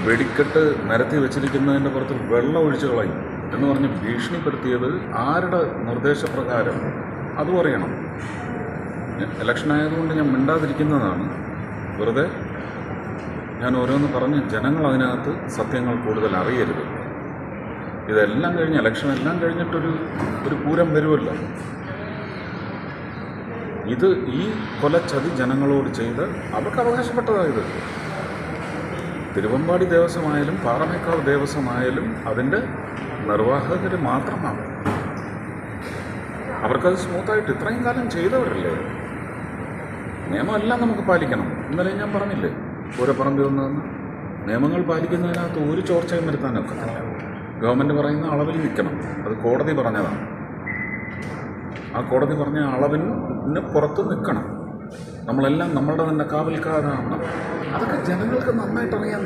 വെടിക്കെട്ട് നിരത്തി വെച്ചിരിക്കുന്നതിൻ്റെ പുറത്ത് വെള്ളം ഒഴിച്ചു കളയും എന്ന് പറഞ്ഞ് ഭീഷണിപ്പെടുത്തിയത് ആരുടെ നിർദ്ദേശപ്രകാരം അതും അറിയണം. ഇലക്ഷൻ ആയതുകൊണ്ട് ഞാൻ മിണ്ടാതിരിക്കുന്നതാണ്. വെറുതെ ഞാൻ ഓരോന്ന് പറഞ്ഞ് ജനങ്ങൾ അതിനകത്ത് സത്യങ്ങൾ കൂടുതൽ അറിയരുത്. ഇതെല്ലാം കഴിഞ്ഞ് ഇലക്ഷൻ എല്ലാം കഴിഞ്ഞിട്ടൊരു പൂരം വരുമല്ലോ. ഇത് ഈ കൊലച്ചതി ജനങ്ങളോട് ചെയ്ത് അവർക്ക് അവകാശപ്പെട്ടതായത്. തിരുവമ്പാടി ദേവസ്വമായാലും പാറമേക്കാവ് ദേവസ്വമായാലും അതിൻ്റെ നിർവാഹകർ മാത്രമാണ്. അവർക്കത് സ്മൂത്തായിട്ട് ഇത്രയും കാലം ചെയ്തവരല്ലേ. നിയമമെല്ലാം നമുക്ക് പാലിക്കണം. ഇന്നലെ ഞാൻ പറഞ്ഞില്ലേ പൂരപ്പറമ്പിൽ വന്നതെന്ന്. നിയമങ്ങൾ പാലിക്കുന്നതിനകത്ത് ഒരു ചോർച്ചയും വരുത്താനൊക്കത്തില്ല. ഗവൺമെൻറ് പറയുന്ന അളവിൽ നിൽക്കണം. അത് കോടതി പറഞ്ഞതാണ്. ആ കോടതി പറഞ്ഞ അളവിന് പുറത്ത് നിൽക്കണം. നമ്മളെല്ലാം നമ്മളുടെ തന്നെ കാവൽക്കാരാണ്. അതൊക്കെ ജനങ്ങൾക്ക് നന്നായിട്ട് അറിയാൻ